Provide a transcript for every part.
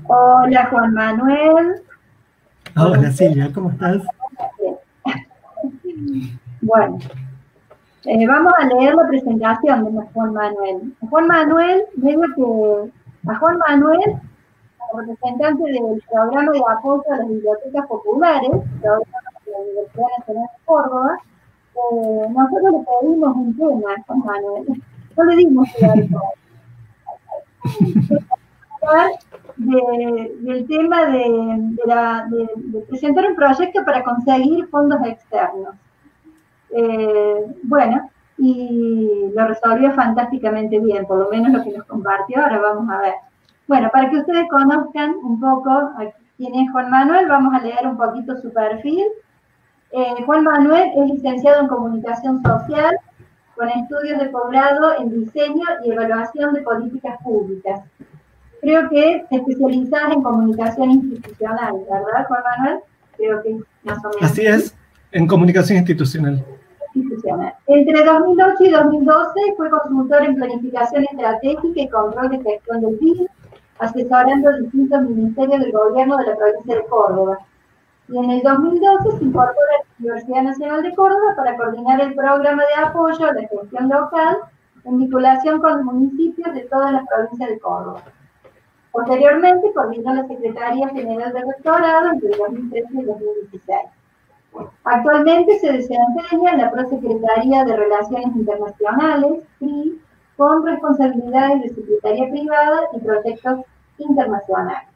Hola Juan Manuel. Hola Silvia, ¿cómo estás? Bueno, vamos a leer la presentación de Juan Manuel. Juan Manuel, a Juan Manuel, como representante del programa de apoyo a las bibliotecas populares, programa de la Universidad Nacional de Córdoba, nosotros le pedimos un tema a Juan Manuel. No le dimos del tema de presentar un proyecto para conseguir fondos externos. Bueno, y lo resolvió fantásticamente bien, por lo menos lo que nos compartió, ahora vamos a ver. Bueno, para que ustedes conozcan un poco quién es Juan Manuel, vamos a leer un poquito su perfil. Juan Manuel es licenciado en Comunicación Social, con estudios de posgrado en Diseño y Evaluación de Políticas Públicas. Creo que te especializas en comunicación institucional, ¿verdad, Juan Manuel? Creo que más o menos. Así es, en comunicación institucional. Entre 2008 y 2012 fue consultor en planificación estratégica y control de gestión del PIB, asesorando distintos ministerios del gobierno de la provincia de Córdoba. Y en el 2012 se incorpora a la Universidad Nacional de Córdoba para coordinar el programa de apoyo a la gestión local en vinculación con municipios de todas las provincias de Córdoba. Posteriormente coordinó la Secretaría General de Rectorado entre 2013 y 2016. Actualmente se desempeña en la Prosecretaría de Relaciones Internacionales, PRI, con responsabilidades de Secretaría Privada y proyectos internacionales.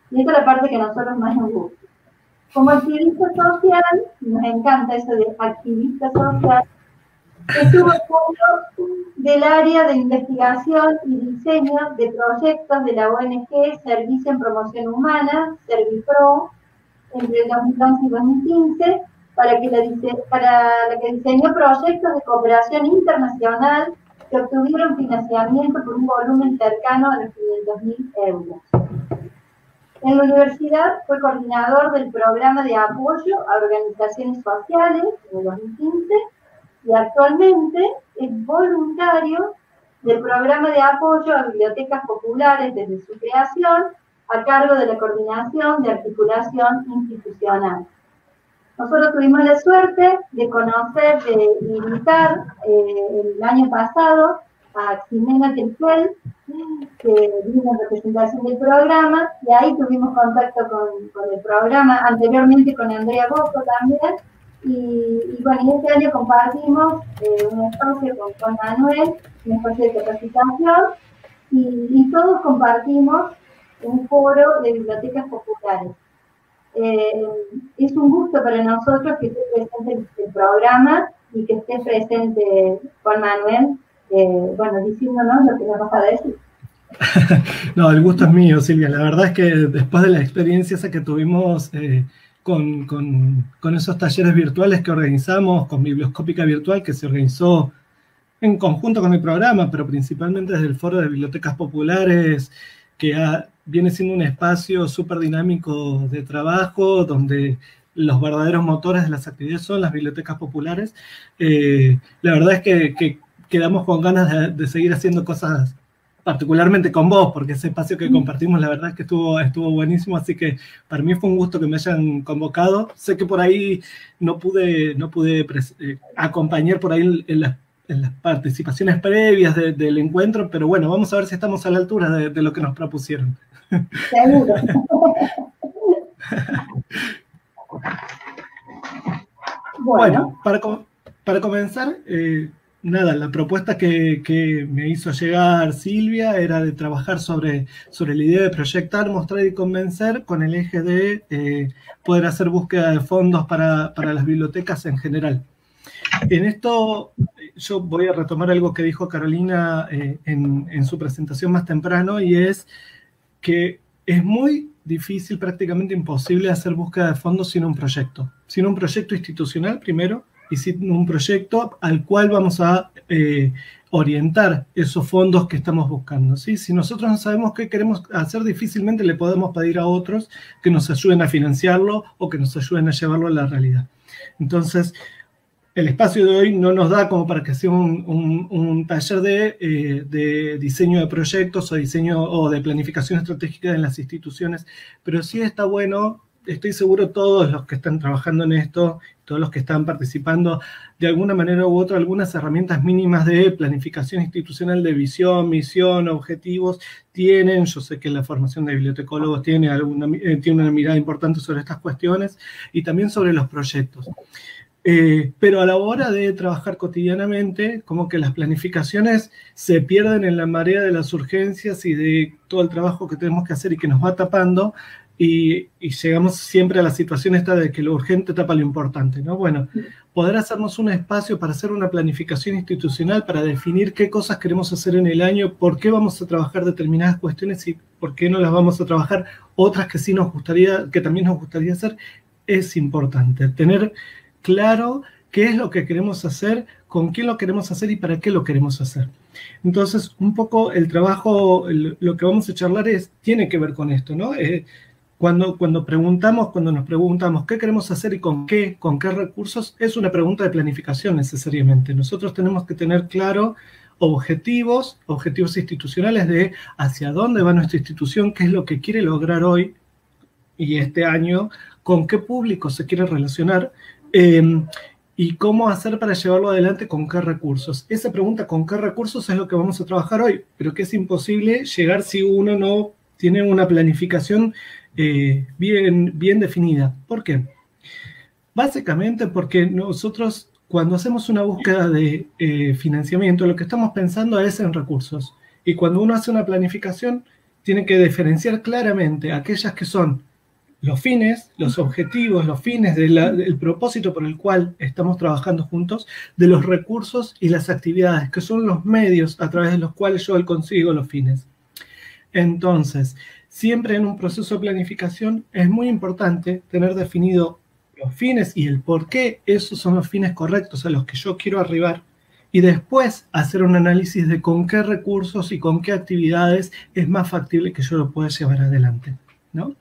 Y esta es la parte que a nosotros más nos gusta. Como activista social, nos encanta eso de activista social, estuvo a cargo del área de investigación y diseño de proyectos de la ONG Servicio en Promoción Humana, Servipro, entre el 2011 y 2015, para la que diseñó proyectos de cooperación internacional que obtuvieron financiamiento por un volumen cercano a los 500.000 euros. En la universidad fue coordinador del programa de apoyo a organizaciones sociales en el 2015 y actualmente es voluntario del programa de apoyo a bibliotecas populares desde su creación, a cargo de la coordinación de articulación institucional. Nosotros tuvimos la suerte de conocer, de invitar el año pasado a Ximena Telfel, que vino en representación del programa, y ahí tuvimos contacto con el programa, anteriormente con Andrea Bocco también, y bueno, y este año compartimos un espacio con Manuel, un espacio de capacitación, y todos compartimos un foro de bibliotecas populares. Es un gusto para nosotros que esté presente el programa y que esté presente Juan Manuel, bueno, diciéndonos lo que nos vas a decir. No, el gusto es mío, Silvia. La verdad es que después de la experiencia esa que tuvimos con esos talleres virtuales que organizamos, con Biblioscópica Virtual, que se organizó en conjunto con el programa, pero principalmente desde el Foro de Bibliotecas Populares, que viene siendo un espacio súper dinámico de trabajo, donde los verdaderos motores de las actividades son las bibliotecas populares. La verdad es que quedamos con ganas de seguir haciendo cosas, particularmente con vos, porque ese espacio que compartimos, la verdad es que estuvo buenísimo, así que para mí fue un gusto que me hayan convocado. Sé que por ahí no pude acompañar por ahí en las participaciones previas del encuentro, pero bueno, vamos a ver si estamos a la altura de lo que nos propusieron. Seguro. Bueno, para comenzar, nada, la propuesta que me hizo llegar Silvia era de trabajar sobre la idea de proyectar, mostrar y convencer con el eje de poder hacer búsqueda de fondos para las bibliotecas en general. En esto yo voy a retomar algo que dijo Carolina en su presentación más temprano, y es que es muy difícil, prácticamente imposible, hacer búsqueda de fondos sin un proyecto institucional primero, y sin un proyecto al cual vamos a orientar esos fondos que estamos buscando, ¿sí? Si nosotros no sabemos qué queremos hacer, difícilmente le podemos pedir a otros que nos ayuden a financiarlo o que nos ayuden a llevarlo a la realidad. Entonces, el espacio de hoy no nos da como para que sea un taller de diseño de proyectos o diseño o de planificación estratégica en las instituciones, pero sí está bueno, estoy seguro todos los que están trabajando en esto, todos los que están participando, de alguna manera u otra, algunas herramientas mínimas de planificación institucional, de visión, misión, objetivos, tienen. Yo sé que la formación de bibliotecólogos tiene una mirada importante sobre estas cuestiones y también sobre los proyectos. Pero a la hora de trabajar cotidianamente, como que las planificaciones se pierden en la marea de las urgencias y de todo el trabajo que tenemos que hacer y que nos va tapando, y llegamos siempre a la situación esta de que lo urgente tapa lo importante, ¿no? Bueno, poder hacernos un espacio para hacer una planificación institucional, para definir qué cosas queremos hacer en el año, por qué vamos a trabajar determinadas cuestiones y por qué no las vamos a trabajar otras que sí nos gustaría, que también nos gustaría hacer, es importante. Tener claro qué es lo que queremos hacer, con quién lo queremos hacer y para qué lo queremos hacer. Entonces, un poco el trabajo, lo que vamos a charlar tiene que ver con esto, ¿no? Cuando nos preguntamos qué queremos hacer y con qué recursos, es una pregunta de planificación necesariamente. Nosotros tenemos que tener claro objetivos institucionales de hacia dónde va nuestra institución, qué es lo que quiere lograr hoy y este año, con qué público se quiere relacionar, y cómo hacer para llevarlo adelante, con qué recursos. Esa pregunta, con qué recursos, es lo que vamos a trabajar hoy, pero que es imposible llegar si uno no tiene una planificación bien definida. ¿Por qué? Básicamente porque nosotros, cuando hacemos una búsqueda de financiamiento, lo que estamos pensando es en recursos. Y cuando uno hace una planificación, tiene que diferenciar claramente aquellas que son los fines, los objetivos, los fines del propósito por el cual estamos trabajando juntos, de los recursos y las actividades, que son los medios a través de los cuales yo consigo los fines. Entonces, siempre en un proceso de planificación es muy importante tener definido los fines y el por qué esos son los fines correctos a los que yo quiero arribar, y después hacer un análisis de con qué recursos y con qué actividades es más factible que yo lo pueda llevar adelante, ¿no?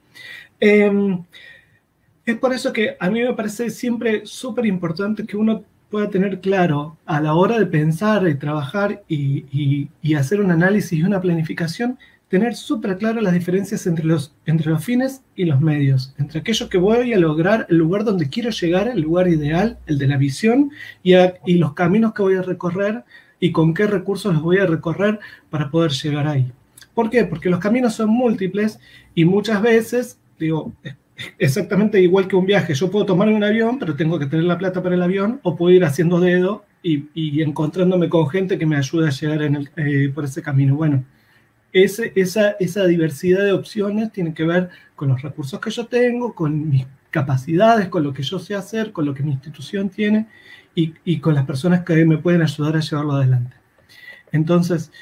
Es por eso que a mí me parece siempre súper importante que uno pueda tener claro a la hora de pensar y trabajar y hacer un análisis y una planificación, tener súper claro las diferencias entre los fines y los medios, entre aquello que voy a lograr, el lugar donde quiero llegar, el lugar ideal, el de la visión, y los caminos que voy a recorrer y con qué recursos los voy a recorrer para poder llegar ahí. ¿Por qué? Porque los caminos son múltiples y muchas veces, digo, exactamente igual que un viaje, yo puedo tomar un avión, pero tengo que tener la plata para el avión, o puedo ir haciendo dedo y encontrándome con gente que me ayude a llegar por ese camino. Bueno, esa diversidad de opciones tiene que ver con los recursos que yo tengo, con mis capacidades, con lo que yo sé hacer, con lo que mi institución tiene y con las personas que me pueden ayudar a llevarlo adelante. Entonces,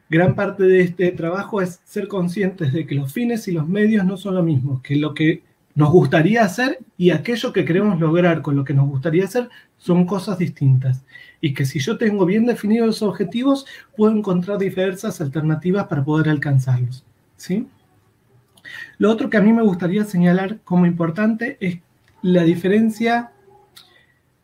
gran parte de este trabajo es ser conscientes de que los fines y los medios no son lo mismo, que lo que nos gustaría hacer y aquello que queremos lograr con lo que nos gustaría hacer son cosas distintas. Y que si yo tengo bien definidos los objetivos, puedo encontrar diversas alternativas para poder alcanzarlos, ¿sí? Lo otro que a mí me gustaría señalar como importante es la diferencia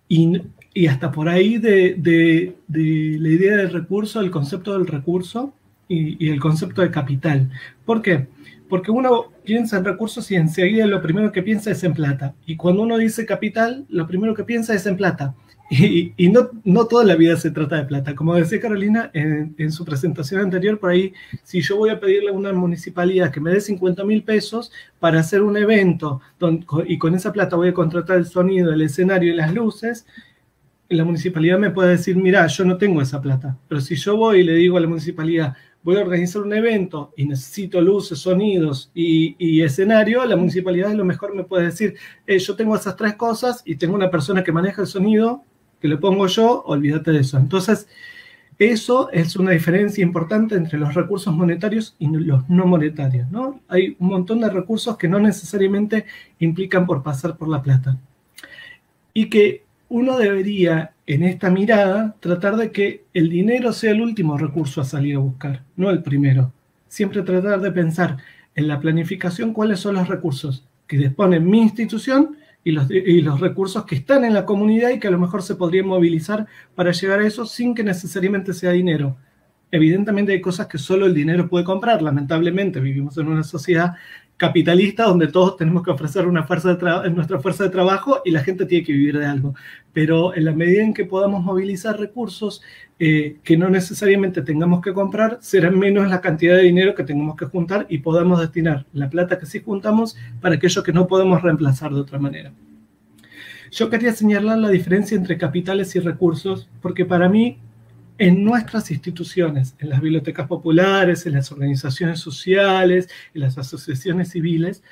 y hasta por ahí de la idea del recurso, el concepto del recurso y el concepto de capital. ¿Por qué? Porque uno piensa en recursos y enseguida lo primero que piensa es en plata. Y cuando uno dice capital, lo primero que piensa es en plata. Y no toda la vida se trata de plata. Como decía Carolina en su presentación anterior, por ahí, si yo voy a pedirle a una municipalidad que me dé 50.000 pesos para hacer un evento y con esa plata voy a contratar el sonido, el escenario y las luces, la municipalidad me puede decir, mira, yo no tengo esa plata. Pero si yo voy y le digo a la municipalidad, voy a organizar un evento y necesito luces, sonidos y escenario, la municipalidad a lo mejor me puede decir, yo tengo esas tres cosas y tengo una persona que maneja el sonido, que le pongo yo, olvídate de eso. Entonces, eso es una diferencia importante entre los recursos monetarios y los no monetarios, ¿no? Hay un montón de recursos que no necesariamente implican por pasar por la plata. Y que uno debería, en esta mirada, tratar de que el dinero sea el último recurso a salir a buscar, no el primero. Siempre tratar de pensar en la planificación cuáles son los recursos que dispone mi institución y los recursos que están en la comunidad y que a lo mejor se podrían movilizar para llegar a eso sin que necesariamente sea dinero. Evidentemente hay cosas que solo el dinero puede comprar. Lamentablemente vivimos en una sociedad capitalista donde todos tenemos que ofrecer nuestra fuerza de trabajo y la gente tiene que vivir de algo. Pero en la medida en que podamos movilizar recursos que no necesariamente tengamos que comprar, será menos la cantidad de dinero que tengamos que juntar y podamos destinar la plata que sí juntamos para aquello que no podemos reemplazar de otra manera. Yo quería señalar la diferencia entre capitales y recursos porque para mí en nuestras instituciones, en las bibliotecas populares, en las organizaciones sociales, en las asociaciones civiles,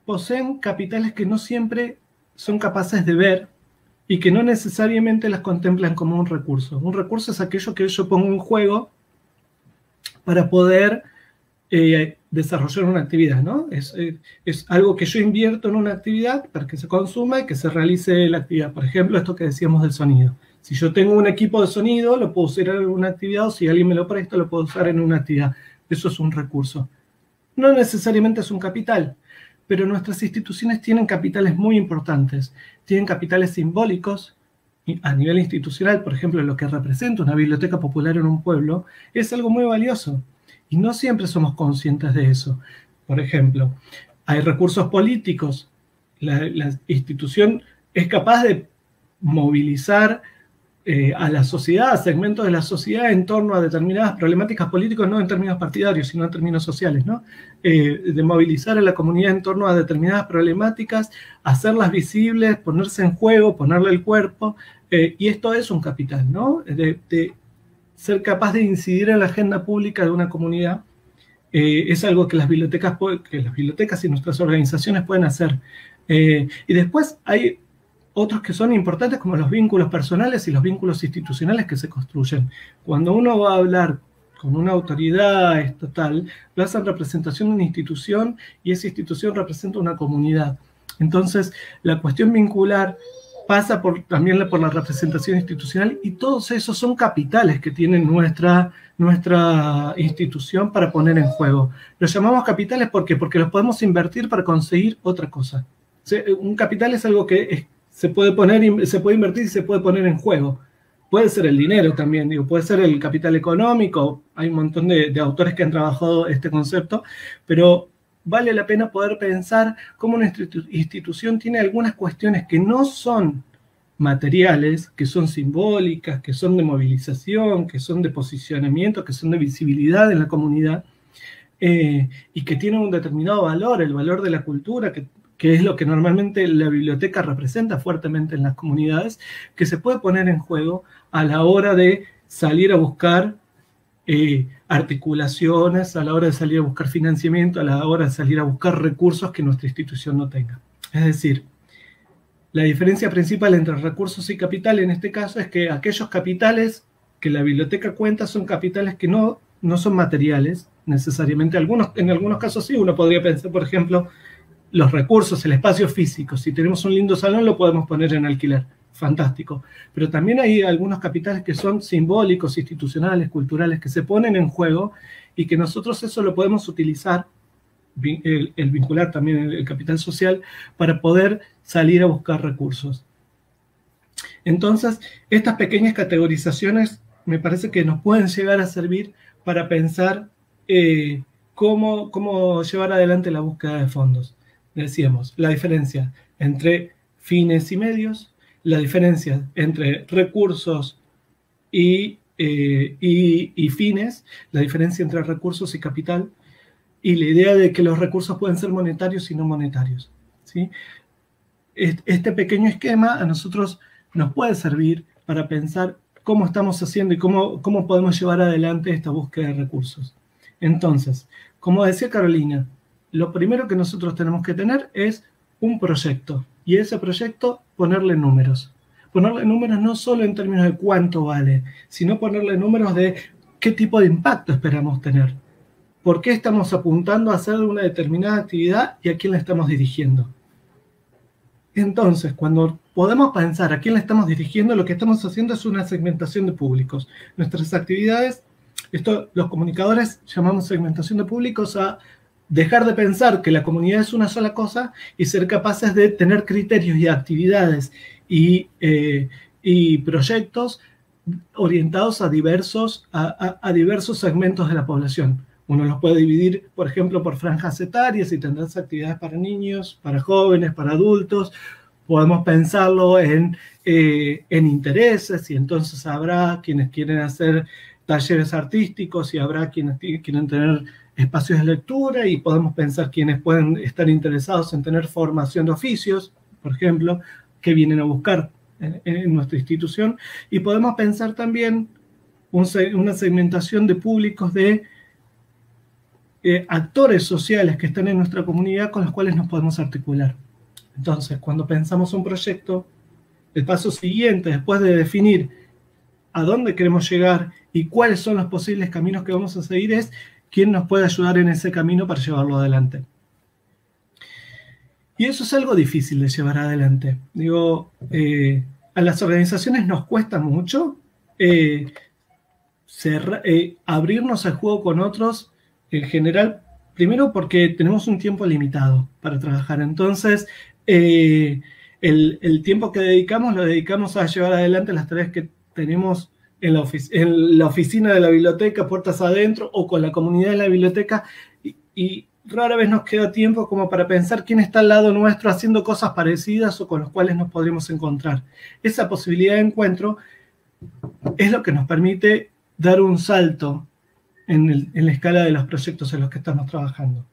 poseen capitales que no siempre son capaces de ver y que no necesariamente las contemplan como un recurso. Un recurso es aquello que yo pongo en juego para poder desarrollar una actividad, ¿no? Es algo que yo invierto en una actividad para que se consuma y que se realice la actividad. Por ejemplo, esto que decíamos del sonido. Si yo tengo un equipo de sonido, lo puedo usar en una actividad, o si alguien me lo presta, lo puedo usar en una actividad. Eso es un recurso. No necesariamente es un capital, pero nuestras instituciones tienen capitales muy importantes. Tienen capitales simbólicos a nivel institucional. Por ejemplo, lo que representa una biblioteca popular en un pueblo es algo muy valioso. Y no siempre somos conscientes de eso. Por ejemplo, hay recursos políticos. La institución es capaz de movilizar a la sociedad, a segmentos de la sociedad en torno a determinadas problemáticas políticas, no en términos partidarios, sino en términos sociales, ¿no? De movilizar a la comunidad en torno a determinadas problemáticas, hacerlas visibles, ponerse en juego, ponerle el cuerpo, y esto es un capital, ¿no? De ser capaz de incidir en la agenda pública de una comunidad es algo que las bibliotecas y nuestras organizaciones pueden hacer. Y después hay otros que son importantes como los vínculos personales y los vínculos institucionales que se construyen. Cuando uno va a hablar con una autoridad estatal, lo hace en representación de una institución y esa institución representa una comunidad. Entonces, la cuestión vincular pasa también por la representación institucional y todos esos son capitales que tiene nuestra institución para poner en juego. Los llamamos capitales ¿por qué? Porque los podemos invertir para conseguir otra cosa. Un capital es algo que se puede invertir y se puede poner en juego. Puede ser el dinero también, puede ser el capital económico. Hay un montón de autores que han trabajado este concepto, pero vale la pena poder pensar cómo una institución tiene algunas cuestiones que no son materiales, que son simbólicas, que son de movilización, que son de posicionamiento, que son de visibilidad en la comunidad, y que tienen un determinado valor, el valor de la cultura, que es lo que normalmente la biblioteca representa fuertemente en las comunidades, que se puede poner en juego a la hora de salir a buscar articulaciones, a la hora de salir a buscar financiamiento, a la hora de salir a buscar recursos que nuestra institución no tenga. Es decir, la diferencia principal entre recursos y capital en este caso es que aquellos capitales que la biblioteca cuenta son capitales que no son materiales necesariamente. En algunos casos sí, uno podría pensar, por ejemplo, los recursos, el espacio físico. Si tenemos un lindo salón, lo podemos poner en alquiler. Fantástico. Pero también hay algunos capitales que son simbólicos, institucionales, culturales, que se ponen en juego y que nosotros eso lo podemos utilizar, el vincular también el capital social, para poder salir a buscar recursos. Entonces, estas pequeñas categorizaciones me parece que nos pueden llegar a servir para pensar cómo llevar adelante la búsqueda de fondos. Decíamos, la diferencia entre fines y medios, la diferencia entre recursos y fines, la diferencia entre recursos y capital, y la idea de que los recursos pueden ser monetarios y no monetarios, ¿sí? Este pequeño esquema a nosotros nos puede servir para pensar cómo estamos haciendo y cómo podemos llevar adelante esta búsqueda de recursos. Entonces, como decía Carolina, lo primero que nosotros tenemos que tener es un proyecto, y ese proyecto ponerle números. Ponerle números no solo en términos de cuánto vale, sino ponerle números de qué tipo de impacto esperamos tener. ¿Por qué estamos apuntando a hacer una determinada actividad y a quién la estamos dirigiendo? Entonces, cuando podemos pensar a quién la estamos dirigiendo, lo que estamos haciendo es una segmentación de públicos. Nuestras actividades, los comunicadores llamamos segmentación de públicos a dejar de pensar que la comunidad es una sola cosa y ser capaces de tener criterios y actividades y proyectos orientados a diversos segmentos de la población. Uno los puede dividir, por ejemplo, por franjas etarias y tendrás actividades para niños, para jóvenes, para adultos. Podemos pensarlo en intereses, y entonces habrá quienes quieren hacer talleres artísticos y habrá quienes quieren tener espacios de lectura, y podemos pensar quienes pueden estar interesados en tener formación de oficios, por ejemplo, que vienen a buscar en nuestra institución. Y podemos pensar también una segmentación de públicos de actores sociales que están en nuestra comunidad con los cuales nos podemos articular. Entonces, cuando pensamos un proyecto, el paso siguiente, después de definir a dónde queremos llegar y cuáles son los posibles caminos que vamos a seguir, es quién nos puede ayudar en ese camino para llevarlo adelante. Y eso es algo difícil de llevar adelante. Digo, a las organizaciones nos cuesta mucho abrirnos al juego con otros, en general, primero porque tenemos un tiempo limitado para trabajar. Entonces, el tiempo que dedicamos lo dedicamos a llevar adelante las tareas que tenemos en la oficina de la biblioteca, puertas adentro, o con la comunidad de la biblioteca, y rara vez nos queda tiempo como para pensar quién está al lado nuestro haciendo cosas parecidas o con los cuales nos podríamos encontrar. Esa posibilidad de encuentro es lo que nos permite dar un salto en la escala de los proyectos en los que estamos trabajando.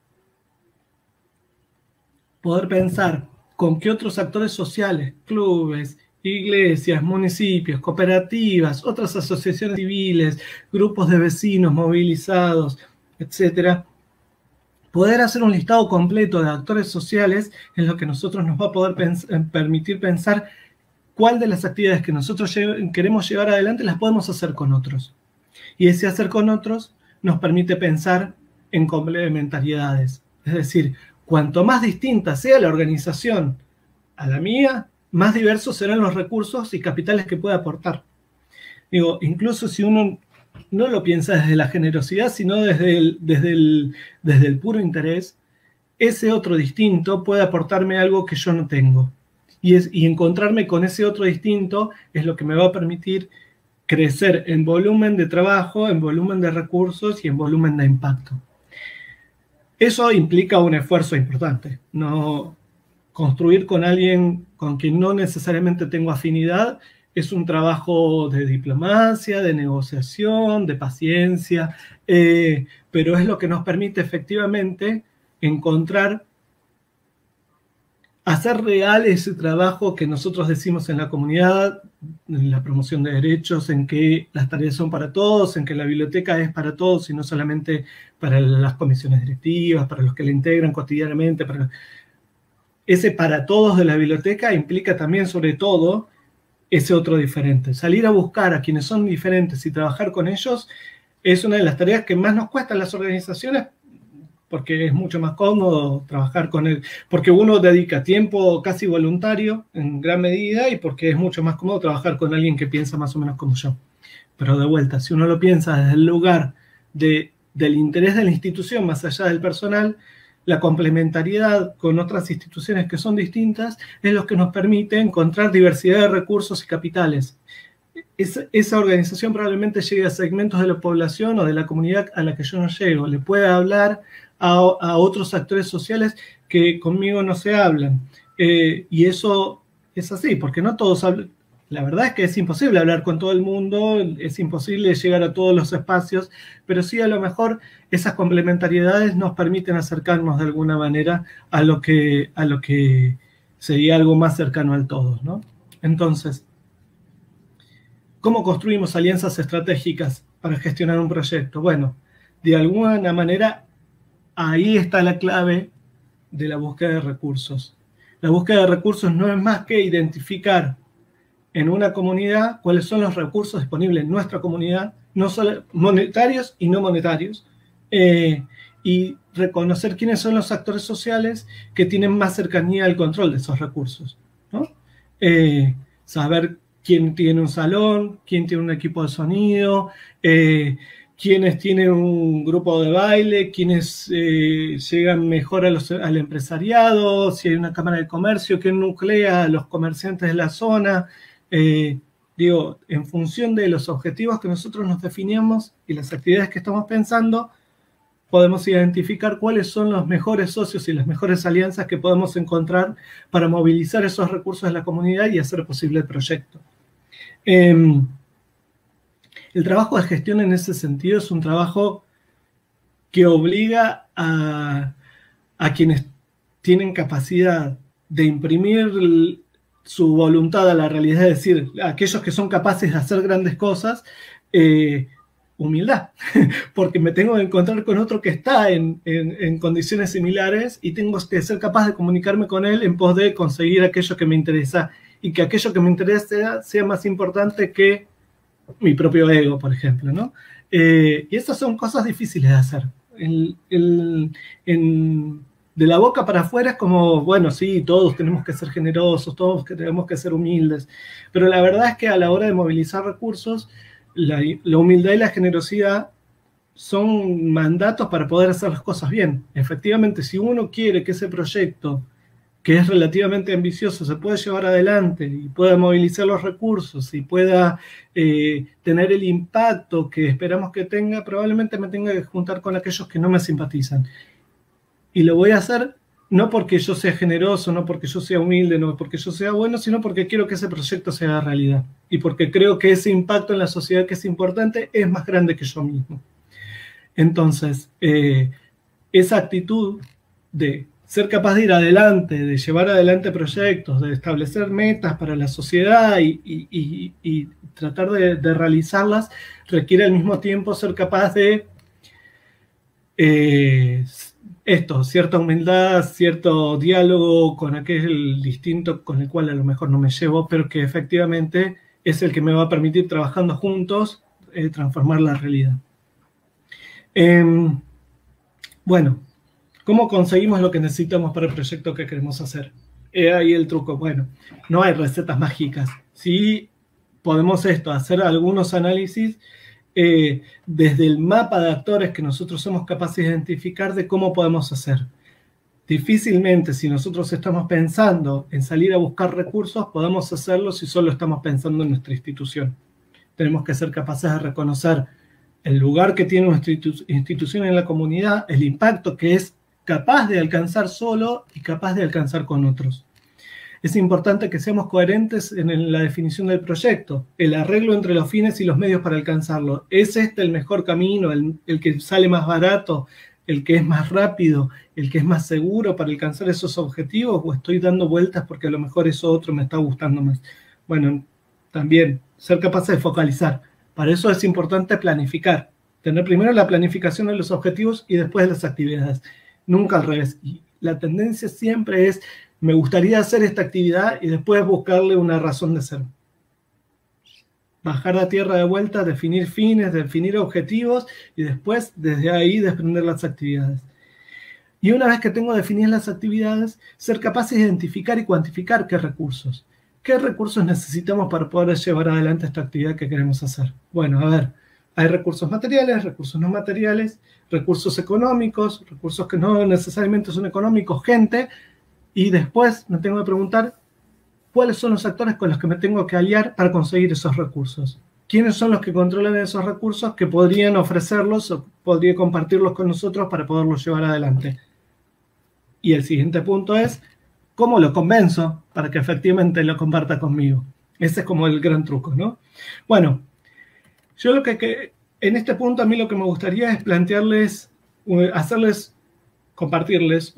Poder pensar con qué otros actores sociales, clubes, iglesias, municipios, cooperativas, otras asociaciones civiles, grupos de vecinos movilizados, etcétera, poder hacer un listado completo de actores sociales es lo que nosotros nos va a poder permitir pensar cuál de las actividades que nosotros queremos llevar adelante las podemos hacer con otros. Y ese hacer con otros nos permite pensar en complementariedades. Es decir, cuanto más distinta sea la organización a la mía, más diversos serán los recursos y capitales que pueda aportar. Digo, incluso si uno no lo piensa desde la generosidad, sino desde el puro interés, ese otro distinto puede aportarme algo que yo no tengo. Y encontrarme con ese otro distinto es lo que me va a permitir crecer en volumen de trabajo, en volumen de recursos y en volumen de impacto. Eso implica un esfuerzo importante. No construir con alguien con quien no necesariamente tengo afinidad es un trabajo de diplomacia, de negociación, de paciencia, pero es lo que nos permite efectivamente encontrar, hacer real ese trabajo que nosotros decimos en la comunidad, en la promoción de derechos, en que las tareas son para todos, en que la biblioteca es para todos y no solamente para las comisiones directivas, para los que la integran cotidianamente. Ese para todos de la biblioteca implica también, sobre todo, ese otro diferente. Salir a buscar a quienes son diferentes y trabajar con ellos es una de las tareas que más nos cuesta en las organizaciones, porque es mucho más cómodo trabajar con él, porque uno dedica tiempo casi voluntario en gran medida y porque es mucho más cómodo trabajar con alguien que piensa más o menos como yo. Pero de vuelta, si uno lo piensa desde el lugar del interés de la institución más allá del personal, la complementariedad con otras instituciones que son distintas es lo que nos permite encontrar diversidad de recursos y capitales. Esa organización probablemente llegue a segmentos de la población o de la comunidad a la que yo no llego. Le puede hablar a otros actores sociales que conmigo no se hablan. Y eso es así, porque no todos hablan. La verdad es que es imposible hablar con todo el mundo, es imposible llegar a todos los espacios, pero sí a lo mejor esas complementariedades nos permiten acercarnos de alguna manera a lo que sería algo más cercano al todo, ¿no? Entonces, ¿cómo construimos alianzas estratégicas para gestionar un proyecto? Bueno, de alguna manera ahí está la clave de la búsqueda de recursos. La búsqueda de recursos no es más que identificar en una comunidad cuáles son los recursos disponibles en nuestra comunidad, no solo monetarios y no monetarios, y reconocer quiénes son los actores sociales que tienen más cercanía al control de esos recursos, ¿no? Saber quién tiene un salón, quién tiene un equipo de sonido, quiénes tienen un grupo de baile, quiénes llegan mejor al empresariado, si hay una cámara de comercio, quién nuclea a los comerciantes de la zona. Digo, en función de los objetivos que nosotros nos definimos y las actividades que estamos pensando, podemos identificar cuáles son los mejores socios y las mejores alianzas que podemos encontrar para movilizar esos recursos de la comunidad y hacer posible el proyecto. El trabajo de gestión en ese sentido es un trabajo que obliga a quienes tienen capacidad de imprimir su voluntad a la realidad, es decir, a aquellos que son capaces de hacer grandes cosas, humildad, porque me tengo que encontrar con otro que está en condiciones similares y tengo que ser capaz de comunicarme con él en pos de conseguir aquello que me interesa y que aquello que me interesa sea más importante que mi propio ego, por ejemplo, ¿no? Y esas son cosas difíciles de hacer. De la boca para afuera es como, bueno, sí, todos tenemos que ser generosos, todos tenemos que ser humildes, pero la verdad es que a la hora de movilizar recursos, la humildad y la generosidad son mandatos para poder hacer las cosas bien. Efectivamente, si uno quiere que ese proyecto, que es relativamente ambicioso, se pueda llevar adelante y pueda movilizar los recursos y pueda tener el impacto que esperamos que tenga, probablemente me tenga que juntar con aquellos que no me simpatizan. Y lo voy a hacer no porque yo sea generoso, no porque yo sea humilde, no porque yo sea bueno, sino porque quiero que ese proyecto se haga realidad. Y porque creo que ese impacto en la sociedad que es importante es más grande que yo mismo. Entonces, esa actitud de ser capaz de ir adelante, de llevar adelante proyectos, de establecer metas para la sociedad y tratar de realizarlas, requiere al mismo tiempo ser capaz de cierta humildad, cierto diálogo con aquel distinto con el cual a lo mejor no me llevo, pero que efectivamente es el que me va a permitir, trabajando juntos, transformar la realidad. Bueno, ¿cómo conseguimos lo que necesitamos para el proyecto que queremos hacer? Ahí el truco. Bueno, no hay recetas mágicas. Sí podemos hacer algunos análisis desde el mapa de actores que nosotros somos capaces de identificar de cómo podemos hacer. Difícilmente, si nosotros estamos pensando en salir a buscar recursos, podamos hacerlo si solo estamos pensando en nuestra institución. Tenemos que ser capaces de reconocer el lugar que tiene nuestra institución en la comunidad, el impacto que es capaz de alcanzar solo y capaz de alcanzar con otros. Es importante que seamos coherentes en la definición del proyecto, el arreglo entre los fines y los medios para alcanzarlo. ¿Es este el mejor camino, el que sale más barato, el que es más rápido, el que es más seguro para alcanzar esos objetivos? ¿O estoy dando vueltas porque a lo mejor eso otro me está gustando más? Bueno, también ser capaces de focalizar. Para eso es importante planificar. Tener primero la planificación de los objetivos y después de las actividades. Nunca al revés. Y la tendencia siempre es, me gustaría hacer esta actividad y después buscarle una razón de ser. Bajar a tierra de vuelta, definir fines, definir objetivos y después desde ahí desprender las actividades. Y una vez que tengo definidas las actividades, ser capaces de identificar y cuantificar qué recursos necesitamos para poder llevar adelante esta actividad que queremos hacer. Bueno, a ver, hay recursos materiales, recursos no materiales, recursos económicos, recursos que no necesariamente son económicos, gente. Y después me tengo que preguntar cuáles son los actores con los que me tengo que aliar para conseguir esos recursos. ¿Quiénes son los que controlan esos recursos que podrían ofrecerlos o podrían compartirlos con nosotros para poderlos llevar adelante? Y el siguiente punto es, ¿cómo lo convenzo para que efectivamente lo comparta conmigo? Ese es como el gran truco, ¿no? Bueno, yo en este punto a mí lo que me gustaría es plantearles, compartirles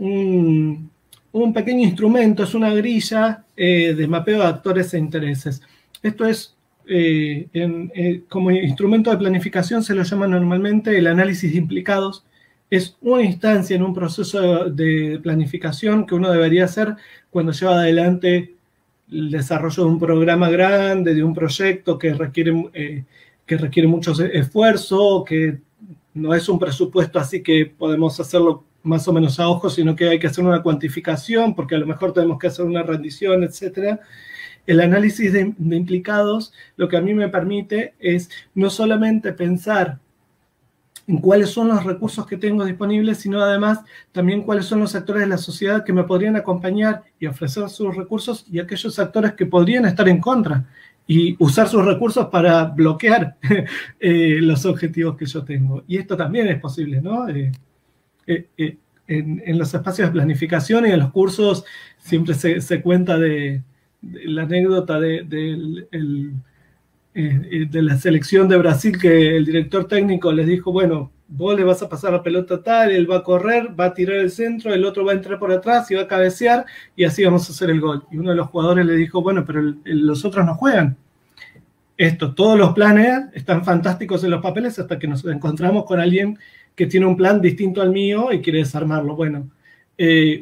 un pequeño instrumento, es una grilla de mapeo de actores e intereses. Esto es, como instrumento de planificación se lo llama normalmente el análisis de implicados. Es una instancia en un proceso de planificación que uno debería hacer cuando lleva adelante el desarrollo de un programa grande, de un proyecto que requiere mucho esfuerzo, que no es un presupuesto así que podemos hacerlo más o menos a ojo, sino que hay que hacer una cuantificación, porque a lo mejor tenemos que hacer una rendición, etc. El análisis de implicados lo que a mí me permite es no solamente pensar en cuáles son los recursos que tengo disponibles, sino además también cuáles son los actores de la sociedad que me podrían acompañar y ofrecer sus recursos y aquellos actores que podrían estar en contra y usar sus recursos para bloquear los objetivos que yo tengo. Y esto también es posible, ¿no? En los espacios de planificación y en los cursos siempre se cuenta de la anécdota de la selección de Brasil, que el director técnico les dijo, bueno, vos le vas a pasar la pelota tal, él va a correr, va a tirar el centro, el otro va a entrar por atrás y va a cabecear y así vamos a hacer el gol. Y uno de los jugadores le dijo, bueno, pero los otros no juegan. Todos los planes están fantásticos en los papeles hasta que nos encontramos con alguien que tiene un plan distinto al mío y quiere desarmarlo. Bueno,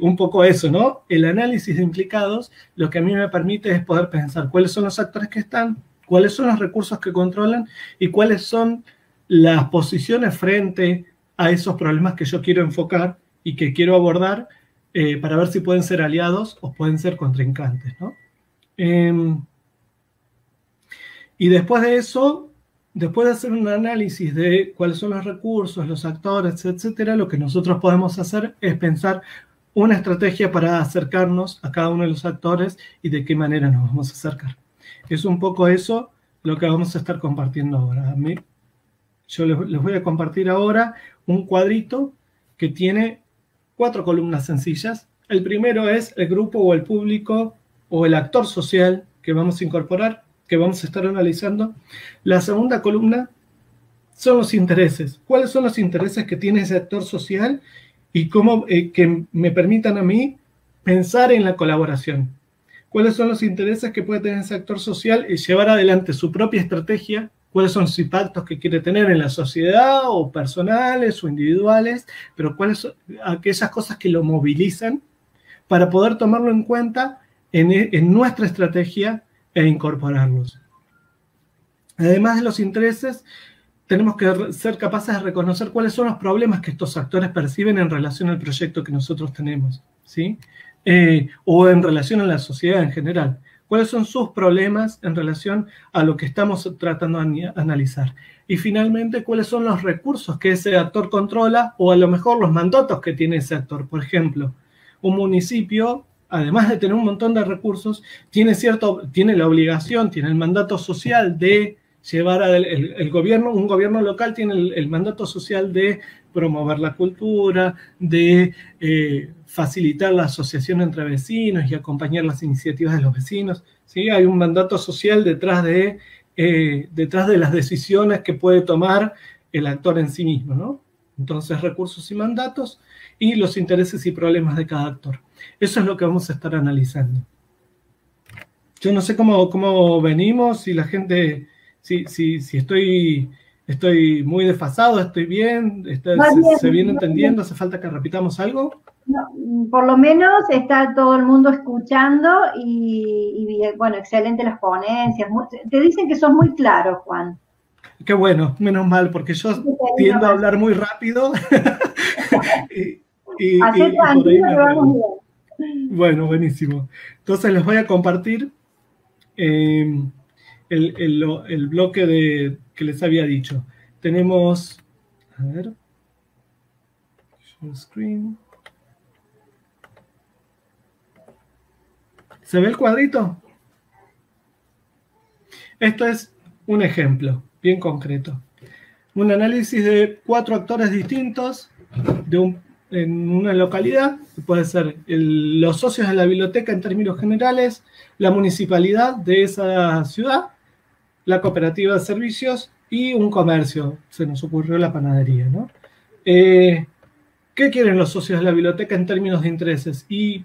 un poco eso, ¿no? El análisis de implicados lo que a mí me permite es poder pensar cuáles son los actores que están, cuáles son los recursos que controlan y cuáles son las posiciones frente a esos problemas que yo quiero enfocar y que quiero abordar para ver si pueden ser aliados o pueden ser contrincantes, ¿no? Y después de eso, después de hacer un análisis de cuáles son los recursos, los actores, etcétera, lo que nosotros podemos hacer es pensar una estrategia para acercarnos a cada uno de los actores y de qué manera nos vamos a acercar. Es un poco eso lo que vamos a estar compartiendo ahora. Yo les voy a compartir ahora un cuadrito que tiene 4 columnas sencillas. El primero es el grupo o el público o el actor social que vamos a incorporar, que vamos a estar analizando. La segunda columna son los intereses. ¿Cuáles son los intereses que tiene ese actor social y cómo que me permitan a mí pensar en la colaboración? ¿Cuáles son los intereses que puede tener ese actor social y llevar adelante su propia estrategia? ¿Cuáles son los impactos que quiere tener en la sociedad o personales o individuales? Pero cuáles son aquellas cosas que lo movilizan para poder tomarlo en cuenta en nuestra estrategia e incorporarlos. Además de los intereses, tenemos que ser capaces de reconocer cuáles son los problemas que estos actores perciben en relación al proyecto que nosotros tenemos, ¿sí? O en relación a la sociedad en general. ¿Cuáles son sus problemas en relación a lo que estamos tratando de analizar? Y finalmente, ¿cuáles son los recursos que ese actor controla o a lo mejor los mandatos que tiene ese actor? Por ejemplo, un municipio, además de tener un montón de recursos, tiene la obligación, tiene el mandato social de llevar el gobierno, un gobierno local tiene el mandato social de promover la cultura, de facilitar la asociación entre vecinos y acompañar las iniciativas de los vecinos, ¿sí? Hay un mandato social detrás de las decisiones que puede tomar el actor en sí mismo, ¿no? Entonces, recursos y mandatos y los intereses y problemas de cada actor. Eso es lo que vamos a estar analizando. Yo no sé cómo venimos, si la gente, si estoy muy desfasado, estoy bien, se viene entendiendo, hace falta que repitamos algo. No, por lo menos está todo el mundo escuchando y bueno, excelente las ponencias. Te dicen que sos muy claro, Juan. Qué bueno, menos mal, porque yo tiendo a hablar muy rápido. Hacé tranquilo que vamos bien. Bueno, buenísimo. Entonces les voy a compartir el bloque que les había dicho. Tenemos, a ver, share screen. ¿Se ve el cuadrito? Esto es un ejemplo bien concreto. Un análisis de 4 actores distintos en una localidad, que puede ser los socios de la biblioteca en términos generales, la municipalidad de esa ciudad, la cooperativa de servicios y un comercio. Se nos ocurrió la panadería, ¿no? ¿Qué quieren los socios de la biblioteca en términos de intereses? Y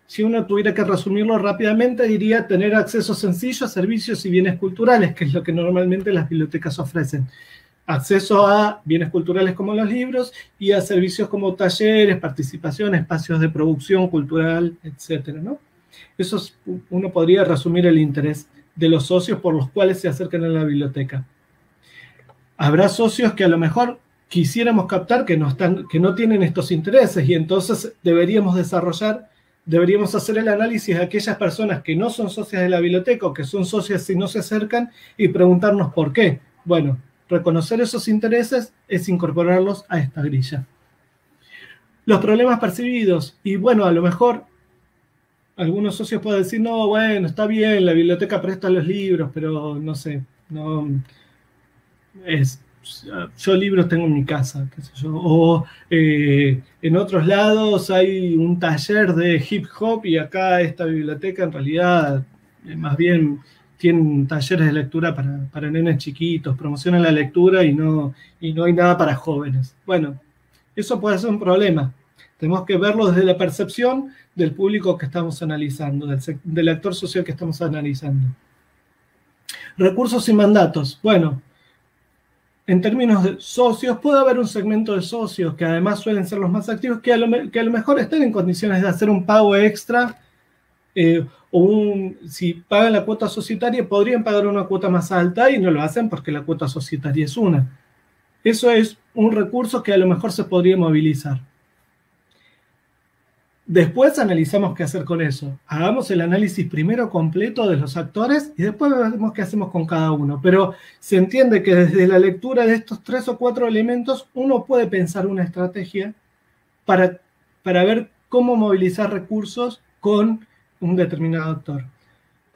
si uno tuviera que resumirlo rápidamente, diría tener acceso sencillo a servicios y bienes culturales, que es lo que normalmente las bibliotecas ofrecen. Acceso a bienes culturales como los libros y a servicios como talleres, participación, espacios de producción cultural, etcétera, ¿no? Eso uno podría resumir el interés de los socios por los cuales se acercan a la biblioteca. Habrá socios que a lo mejor quisiéramos captar que no tienen estos intereses y entonces deberíamos hacer el análisis de aquellas personas que no son socias de la biblioteca o que son socias y no se acercan y preguntarnos por qué. Bueno, reconocer esos intereses es incorporarlos a esta grilla. Los problemas percibidos, y bueno, a lo mejor algunos socios pueden decir, no, bueno, está bien, la biblioteca presta los libros, pero no sé, no es... Yo libros tengo en mi casa, qué sé yo. O en otros lados hay un taller de hip hop y acá esta biblioteca en realidad más bien tiene talleres de lectura para nenes chiquitos, promocionan la lectura y no hay nada para jóvenes. Bueno, eso puede ser un problema. Tenemos que verlo desde la percepción del público que estamos analizando, del actor social que estamos analizando. Recursos y mandatos. Bueno, en términos de socios, puede haber un segmento de socios que además suelen ser los más activos, que a lo mejor estén en condiciones de hacer un pago extra, si pagan la cuota societaria, podrían pagar una cuota más alta y no lo hacen porque la cuota societaria es una. Eso es un recurso que a lo mejor se podría movilizar. Después analizamos qué hacer con eso. Hagamos el análisis primero completo de los actores y después vemos qué hacemos con cada uno. Pero se entiende que desde la lectura de estos 3 o 4 elementos uno puede pensar una estrategia para ver cómo movilizar recursos con un determinado actor.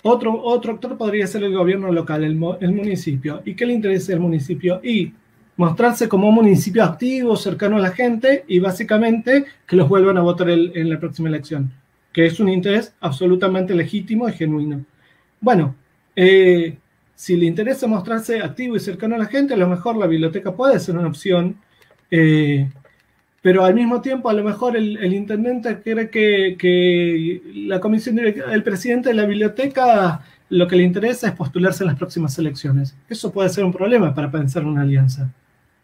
Otro actor podría ser el gobierno local, el municipio. ¿Y qué le interesa al municipio? Y mostrarse como un municipio activo, cercano a la gente y básicamente que los vuelvan a votar en la próxima elección, que es un interés absolutamente legítimo y genuino. Bueno, si le interesa mostrarse activo y cercano a la gente, a lo mejor la biblioteca puede ser una opción, pero al mismo tiempo a lo mejor el intendente cree que la comisión directiva, el presidente de la biblioteca, lo que le interesa es postularse en las próximas elecciones. Eso puede ser un problema para pensar una alianza.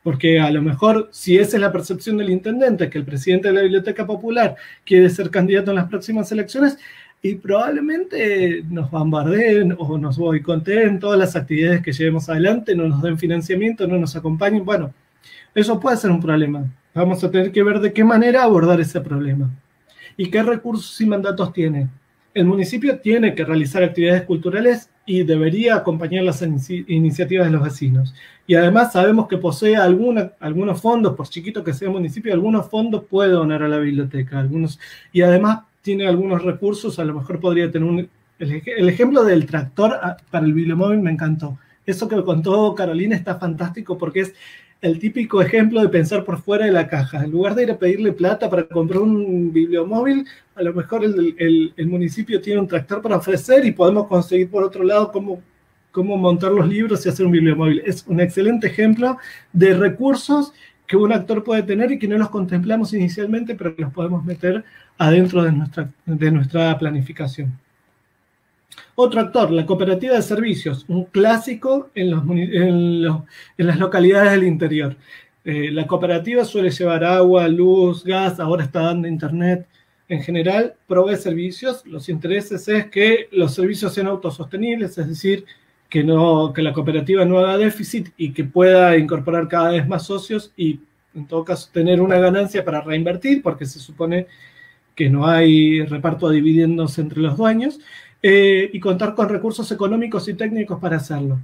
Porque a lo mejor, si esa es la percepción del intendente, que el presidente de la Biblioteca Popular quiere ser candidato en las próximas elecciones, y probablemente nos bombardeen o nos boicoteen todas las actividades que llevemos adelante, no nos den financiamiento, no nos acompañen. Bueno, eso puede ser un problema. Vamos a tener que ver de qué manera abordar ese problema. ¿Y qué recursos y mandatos tiene? El municipio tiene que realizar actividades culturales y debería acompañar las iniciativas de los vecinos. Y además sabemos que posee algunos fondos, por chiquito que sea el municipio, algunos fondos puede donar a la biblioteca. Y además tiene algunos recursos, a lo mejor podría tener el ejemplo del tractor para el bibliomóvil me encantó. Eso que contó Carolina está fantástico porque es el típico ejemplo de pensar por fuera de la caja. En lugar de ir a pedirle plata para comprar un bibliomóvil, a lo mejor el municipio tiene un tractor para ofrecer y podemos conseguir por otro lado cómo montar los libros y hacer un bibliomóvil. Es un excelente ejemplo de recursos que un actor puede tener y que no los contemplamos inicialmente, pero que los podemos meter adentro de nuestra planificación. Otro actor, la cooperativa de servicios, un clásico en las localidades del interior. La cooperativa suele llevar agua, luz, gas, ahora está dando internet. En general, provee servicios. Los intereses es que los servicios sean autosostenibles, es decir, que la cooperativa no haga déficit y que pueda incorporar cada vez más socios y, en todo caso, tener una ganancia para reinvertir, porque se supone que no hay reparto de dividendos entre los dueños. Y contar con recursos económicos y técnicos para hacerlo.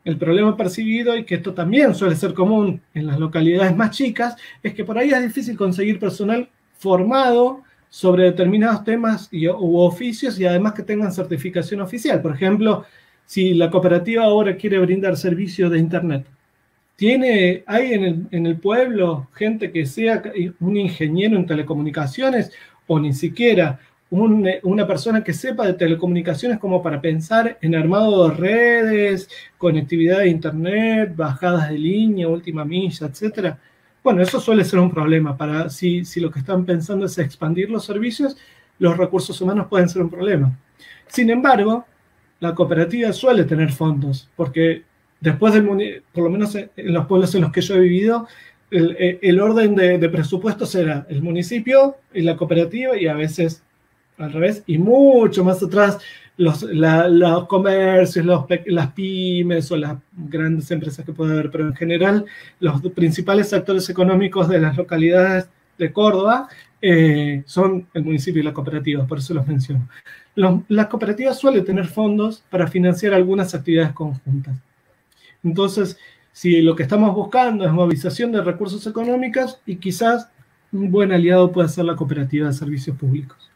El problema percibido, y que esto también suele ser común en las localidades más chicas, es que por ahí es difícil conseguir personal formado sobre determinados temas u oficios y además que tengan certificación oficial. Por ejemplo, si la cooperativa ahora quiere brindar servicio de internet, ¿hay en el pueblo gente que sea un ingeniero en telecomunicaciones o ni siquiera una persona que sepa de telecomunicaciones como para pensar en armado de redes, conectividad de internet, bajadas de línea, última milla, etcétera? Bueno, eso suele ser un problema. Si lo que están pensando es expandir los servicios, los recursos humanos pueden ser un problema. Sin embargo, la cooperativa suele tener fondos, porque después por lo menos en los pueblos en los que yo he vivido, el orden de presupuestos era el municipio y la cooperativa y a veces al revés, y mucho más atrás los comercios, las pymes o las grandes empresas que puede haber, pero en general los principales actores económicos de las localidades de Córdoba son el municipio y la cooperativa, por eso los menciono. Las cooperativas suelen tener fondos para financiar algunas actividades conjuntas. Entonces, si lo que estamos buscando es movilización de recursos económicos, y quizás un buen aliado puede ser la cooperativa de servicios públicos.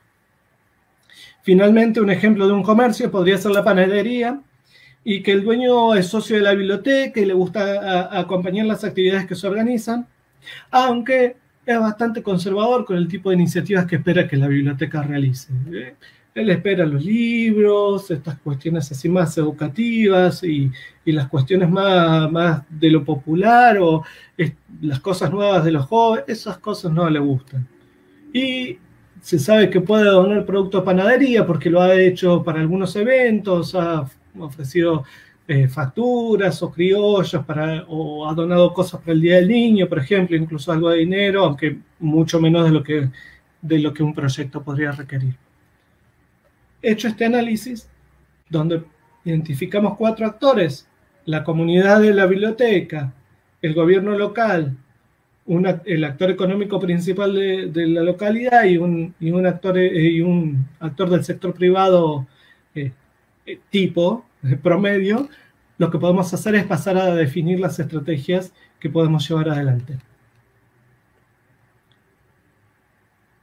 Finalmente, un ejemplo de un comercio podría ser la panadería, y que el dueño es socio de la biblioteca y le gusta acompañar las actividades que se organizan, aunque es bastante conservador con el tipo de iniciativas que espera que la biblioteca realice. Él espera los libros, estas cuestiones así más educativas y las cuestiones más de lo popular o las cosas nuevas de los jóvenes, esas cosas no le gustan. Y se sabe que puede donar producto de panadería porque lo ha hecho para algunos eventos, ha ofrecido facturas o criollos o ha donado cosas para el Día del Niño, por ejemplo, incluso algo de dinero, aunque mucho menos de lo que un proyecto podría requerir. Hecho este análisis, donde identificamos 4 actores: la comunidad de la biblioteca, el gobierno local, el actor económico principal de la localidad y un actor del sector privado promedio, lo que podemos hacer es pasar a definir las estrategias que podemos llevar adelante.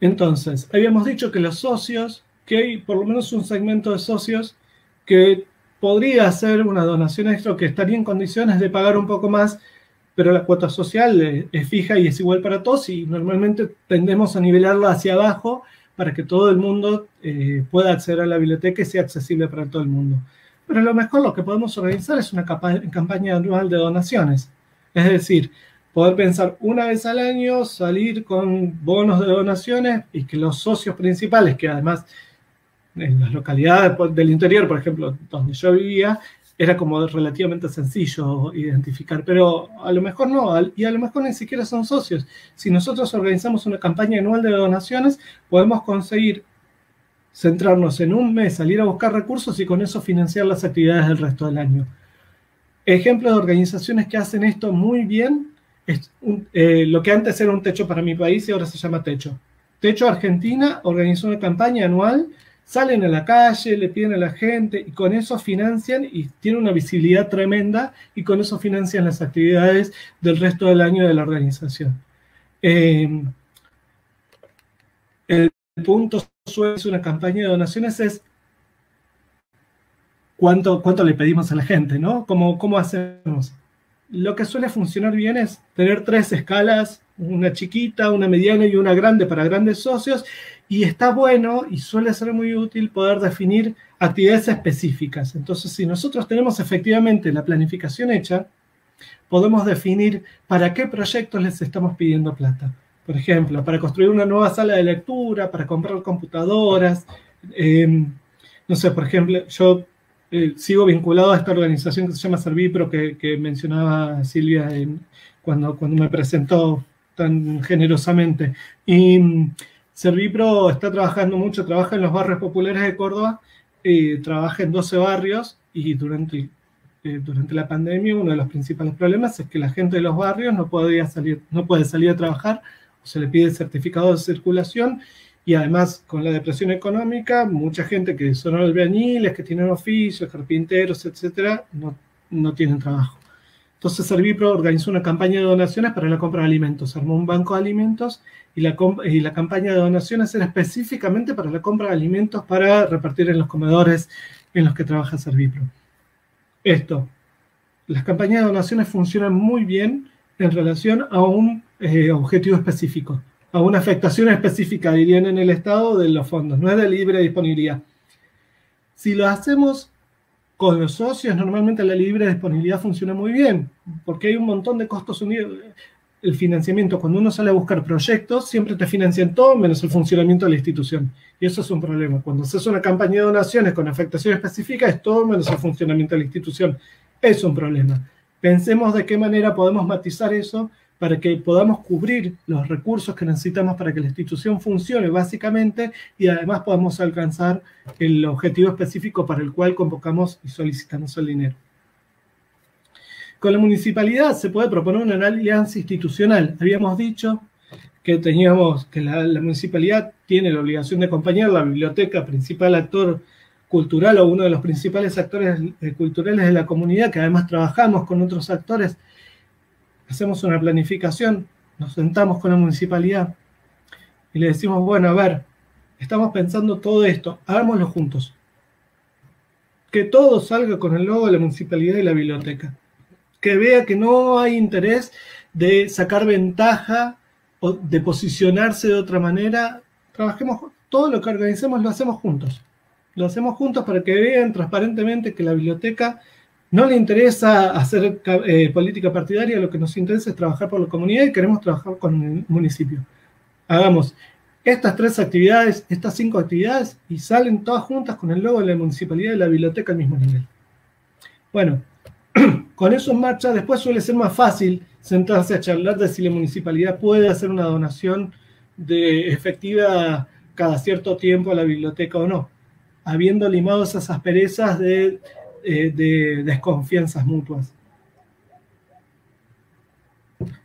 Entonces, habíamos dicho que los socios, que hay por lo menos un segmento de socios que podría hacer una donación extra, que estaría en condiciones de pagar un poco más, pero la cuota social es fija y es igual para todos, y normalmente tendemos a nivelarla hacia abajo para que todo el mundo pueda acceder a la biblioteca y sea accesible para todo el mundo. Pero a lo mejor lo que podemos organizar es una campaña anual de donaciones. Es decir, poder pensar una vez al año, salir con bonos de donaciones y que los socios principales, que además en las localidades del interior, por ejemplo, donde yo vivía, era como relativamente sencillo identificar, pero a lo mejor no, y a lo mejor ni siquiera son socios. Si nosotros organizamos una campaña anual de donaciones, podemos conseguir centrarnos en un mes, salir a buscar recursos y con eso financiar las actividades del resto del año. Ejemplos de organizaciones que hacen esto muy bien es lo que antes era un Techo para mi país y ahora se llama Techo. Techo Argentina organizó una campaña anual, salen a la calle, le piden a la gente y con eso financian y tienen una visibilidad tremenda y con eso financian las actividades del resto del año de la organización. El punto suele ser una campaña de donaciones es cuánto le pedimos a la gente, ¿no? ¿Cómo hacemos? Lo que suele funcionar bien es tener 3 escalas, una chiquita, una mediana y una grande para grandes socios, y está bueno y suele ser muy útil poder definir actividades específicas. Entonces, si nosotros tenemos efectivamente la planificación hecha, podemos definir para qué proyectos les estamos pidiendo plata. Por ejemplo, para construir una nueva sala de lectura, para comprar computadoras. No sé, por ejemplo, yo sigo vinculado a esta organización que se llama Servipro, que mencionaba Silvia cuando me presentó tan generosamente. Y Servipro está trabajando mucho, trabaja en los barrios populares de Córdoba, trabaja en 12 barrios, y durante la pandemia uno de los principales problemas es que la gente de los barrios no puede salir a trabajar, o se le pide certificado de circulación, y además con la depresión económica, mucha gente que son albañiles, que tienen oficios, carpinteros, etcétera, no tienen trabajo. Entonces Servipro organizó una campaña de donaciones para la compra de alimentos, armó un banco de alimentos y la campaña de donaciones era específicamente para la compra de alimentos para repartir en los comedores en los que trabaja Servipro. Las campañas de donaciones funcionan muy bien en relación a un objetivo específico, a una afectación específica, dirían en el Estado, de los fondos, no es de libre disponibilidad. Si lo hacemos con los socios, normalmente la libre disponibilidad funciona muy bien, porque hay un montón de costos unidos. El financiamiento, cuando uno sale a buscar proyectos, siempre te financian todo menos el funcionamiento de la institución. Y eso es un problema. Cuando haces una campaña de donaciones con afectación específica, es todo menos el funcionamiento de la institución. Es un problema. Pensemos de qué manera podemos matizar eso para que podamos cubrir los recursos que necesitamos para que la institución funcione básicamente, y además podamos alcanzar el objetivo específico para el cual convocamos y solicitamos el dinero. Con la municipalidad se puede proponer una alianza institucional. Habíamos dicho que la municipalidad tiene la obligación de acompañar la biblioteca, principal actor cultural o uno de los principales actores culturales de la comunidad, que además trabajamos con otros actores, hacemos una planificación, nos sentamos con la municipalidad y le decimos, bueno, a ver, estamos pensando todo esto, hagámoslo juntos. Que todo salga con el logo de la municipalidad y la biblioteca. Que vea que no hay interés de sacar ventaja o de posicionarse de otra manera. Trabajemos, todo lo que organicemos lo hacemos juntos. Lo hacemos juntos para que vean transparentemente que la biblioteca no le interesa hacer política partidaria, lo que nos interesa es trabajar por la comunidad y queremos trabajar con el municipio. Hagamos estas 3 actividades, estas 5 actividades, y salen todas juntas con el logo de la municipalidad y de la biblioteca al mismo nivel. Bueno, con eso en marcha, después suele ser más fácil sentarse a charlar de si la municipalidad puede hacer una donación efectiva cada cierto tiempo a la biblioteca o no, habiendo limado esas asperezas de desconfianzas mutuas.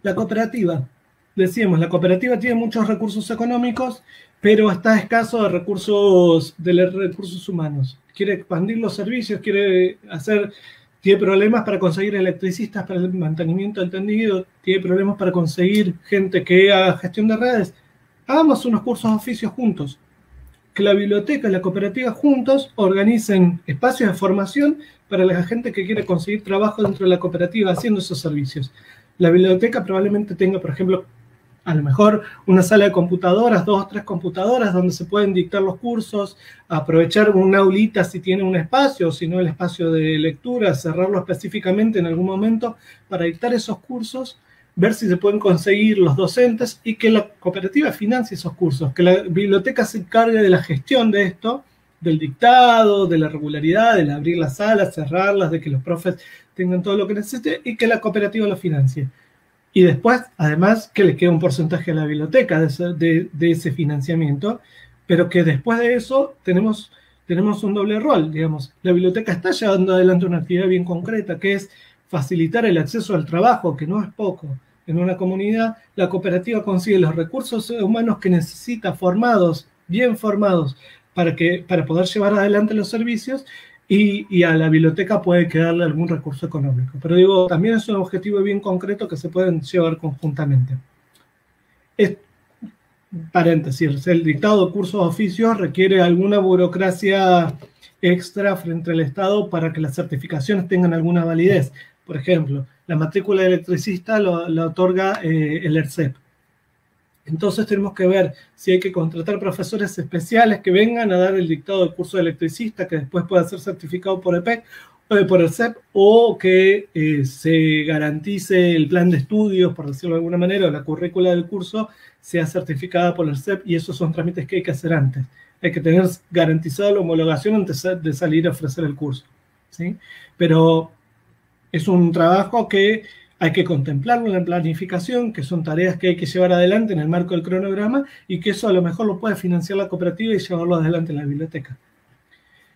La cooperativa. Decíamos, la cooperativa tiene muchos recursos económicos, pero está escaso de recursos humanos. Quiere expandir los servicios, tiene problemas para conseguir electricistas para el mantenimiento del tendido, tiene problemas para conseguir gente que haga gestión de redes. Hagamos unos cursos de oficios juntos. Que la biblioteca y la cooperativa juntos organicen espacios de formación para la gente que quiere conseguir trabajo dentro de la cooperativa haciendo esos servicios. La biblioteca probablemente tenga, por ejemplo, a lo mejor una sala de computadoras, 2 o 3 computadoras donde se pueden dictar los cursos, aprovechar una aulita si tiene un espacio, o si no el espacio de lectura, cerrarlo específicamente en algún momento para dictar esos cursos, ver si se pueden conseguir los docentes y que la cooperativa financie esos cursos, que la biblioteca se encargue de la gestión de esto, del dictado, de la regularidad, de abrir las salas, cerrarlas, de que los profes tengan todo lo que necesiten y que la cooperativa lo financie. Y después, además, que le quede un porcentaje a la biblioteca de ese financiamiento, pero que después de eso tenemos un doble rol, digamos. La biblioteca está llevando adelante una actividad bien concreta, que es facilitar el acceso al trabajo, que no es poco. En una comunidad, la cooperativa consigue los recursos humanos que necesita, formados, bien formados, para poder llevar adelante los servicios, y a la biblioteca puede quedarle algún recurso económico. Pero digo, también es un objetivo bien concreto que se pueden llevar conjuntamente. Paréntesis, el dictado de cursos de oficios requiere alguna burocracia extra frente al Estado para que las certificaciones tengan alguna validez. Por ejemplo, la matrícula de electricista la otorga el ERCEP. Entonces tenemos que ver si hay que contratar profesores especiales que vengan a dar el dictado del curso de electricista, que después pueda ser certificado por EPEC, por el CEP, o que se garantice el plan de estudios, por decirlo de alguna manera, o la currícula del curso sea certificada por el CEP, y esos son trámites que hay que hacer antes. Hay que tener garantizada la homologación antes de salir a ofrecer el curso, ¿sí? Pero es un trabajo que hay que contemplarlo en la planificación, que son tareas que hay que llevar adelante en el marco del cronograma, y que eso a lo mejor lo puede financiar la cooperativa y llevarlo adelante en la biblioteca.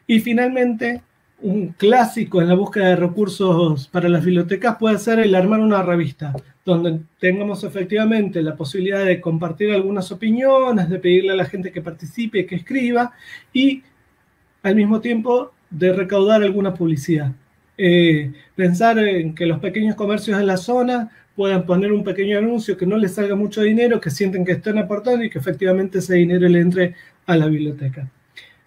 Y finalmente, un clásico en la búsqueda de recursos para las bibliotecas puede ser el armar una revista, donde tengamos efectivamente la posibilidad de compartir algunas opiniones, de pedirle a la gente que participe, que escriba, y al mismo tiempo de recaudar alguna publicidad. Pensar en que los pequeños comercios de la zona puedan poner un pequeño anuncio que no les salga mucho dinero, que sienten que están aportando y que efectivamente ese dinero le entre a la biblioteca.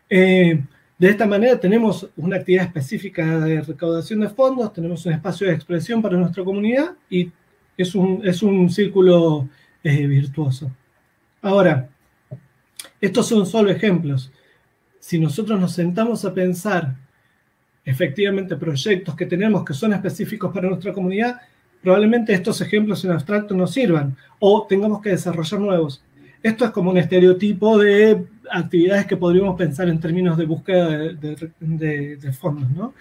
De esta manera tenemos una actividad específica de recaudación de fondos, tenemos un espacio de expresión para nuestra comunidad y es un círculo virtuoso. Ahora, estos son solo ejemplos. Si nosotros nos sentamos a pensar efectivamente proyectos que tenemos que son específicos para nuestra comunidad, probablemente estos ejemplos en abstracto nos sirvan o tengamos que desarrollar nuevos. Esto es como un estereotipo de actividades que podríamos pensar en términos de búsqueda de fondos, ¿no?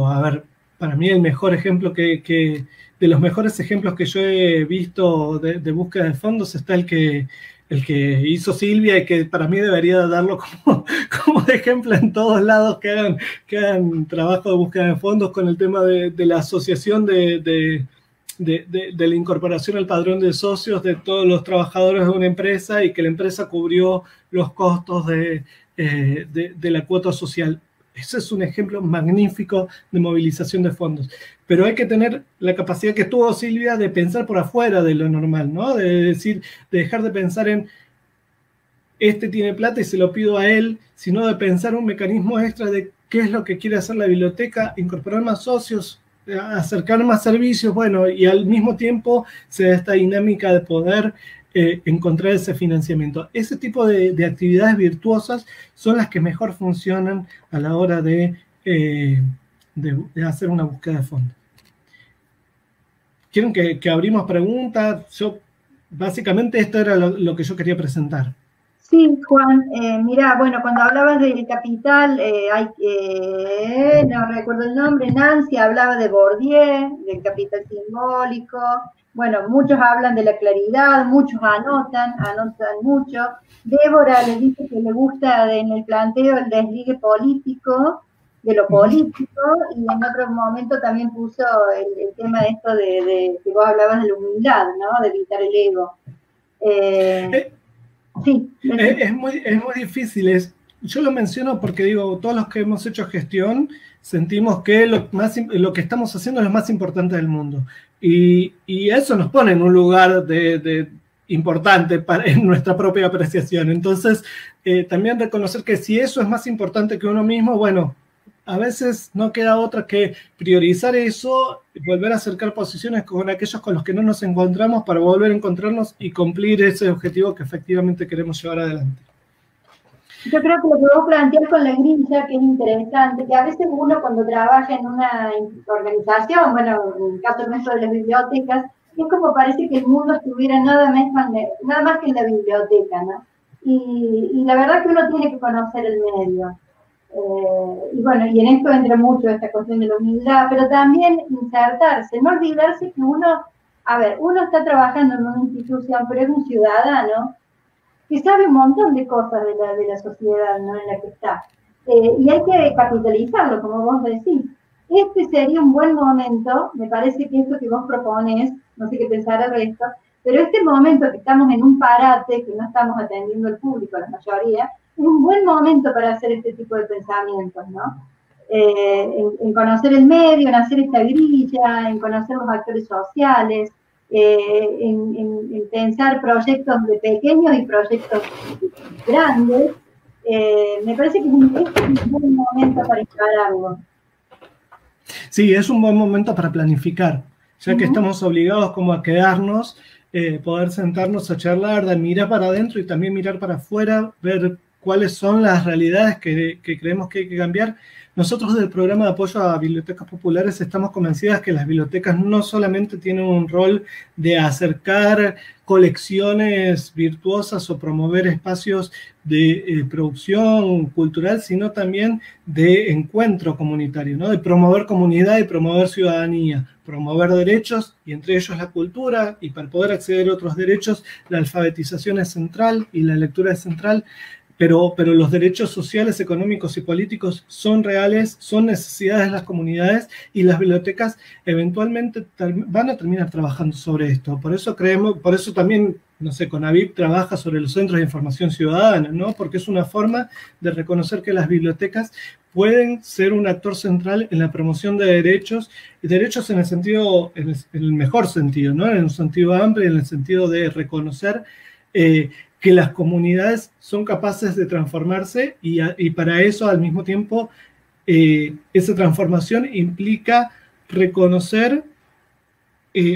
A ver, para mí el mejor ejemplo de los mejores ejemplos que yo he visto de búsqueda de fondos está el que hizo Silvia y que para mí debería darlo como ejemplo en todos lados que hagan trabajo de búsqueda de fondos con el tema de la asociación de de la incorporación al padrón de socios de todos los trabajadores de una empresa y que la empresa cubrió los costos de la cuota social. Ese es un ejemplo magnífico de movilización de fondos. Pero hay que tener la capacidad que tuvo Silvia de pensar por afuera de lo normal, ¿no? De decir, de dejar de pensar en este tiene plata y se lo pido a él, sino de pensar un mecanismo extra de qué es lo que quiere hacer la biblioteca, incorporar más socios, acercar más servicios, bueno, y al mismo tiempo se da esta dinámica de poder encontrar ese financiamiento. Ese tipo de actividades virtuosas son las que mejor funcionan a la hora de hacer una búsqueda de fondos. ¿Quieren que abrimos preguntas? Básicamente esto era lo que yo quería presentar. Sí, Juan, mira, bueno, cuando hablabas del capital, no recuerdo el nombre, Nancy hablaba de Bourdieu, del capital simbólico. Bueno, muchos hablan de la claridad, muchos anotan mucho. Débora les dice que le gusta en el planteo el desligue político, de lo político, y en otro momento también puso el tema de esto de que vos hablabas de la humildad, ¿no? De evitar el ego. Sí. Es muy difícil. Yo lo menciono porque digo, todos los que hemos hecho gestión sentimos que lo que estamos haciendo es lo más importante del mundo. Y eso nos pone en un lugar importante en nuestra propia apreciación. Entonces, también reconocer que si eso es más importante que uno mismo, bueno, a veces no queda otra que priorizar eso, volver a acercar posiciones con aquellos con los que no nos encontramos para volver a encontrarnos y cumplir ese objetivo que efectivamente queremos llevar adelante. Yo creo que lo que vos planteás con la grilla, que es interesante, que a veces uno cuando trabaja en una organización, bueno, en el caso nuestro de las bibliotecas, es como parece que el mundo estuviera nada más que en la biblioteca, ¿no? Y la verdad que uno tiene que conocer el medio. Y bueno, y en esto entra mucho esta cuestión de la humildad, pero también insertarse, no olvidarse que uno está trabajando en una institución, pero es un ciudadano que sabe un montón de cosas de la sociedad, ¿no?, en la que está. Y hay que capitalizarlo, como vos decís. Este sería un buen momento, me parece que esto que vos propones, no sé qué pensar al resto, pero este momento que estamos en un parate, que no estamos atendiendo al público, la mayoría, es un buen momento para hacer este tipo de pensamientos, ¿no? En conocer el medio, en hacer esta grilla, en conocer los actores sociales, en pensar proyectos de pequeños y proyectos grandes. Me parece que es un buen momento para encararlo. Sí, es un buen momento para planificar, ya que estamos obligados como a quedarnos, poder sentarnos a charlar, de mirar para adentro y también mirar para afuera, ver cuáles son las realidades que creemos que hay que cambiar. Nosotros del programa de apoyo a bibliotecas populares estamos convencidas que las bibliotecas no solamente tienen un rol de acercar colecciones virtuosas o promover espacios de producción cultural, sino también de encuentro comunitario, ¿no? De promover comunidad y promover ciudadanía, promover derechos, y entre ellos la cultura, y para poder acceder a otros derechos, la alfabetización es central y la lectura es central. Pero los derechos sociales, económicos y políticos son reales, son necesidades de las comunidades, y las bibliotecas eventualmente van a terminar trabajando sobre esto. Por eso también, no sé, CONAVIP trabaja sobre los centros de información ciudadana, ¿no? Porque es una forma de reconocer que las bibliotecas pueden ser un actor central en la promoción de derechos, y derechos en el sentido, en el mejor sentido, ¿no? En un sentido amplio, en el sentido de reconocer que las comunidades son capaces de transformarse, y para eso al mismo tiempo esa transformación implica reconocer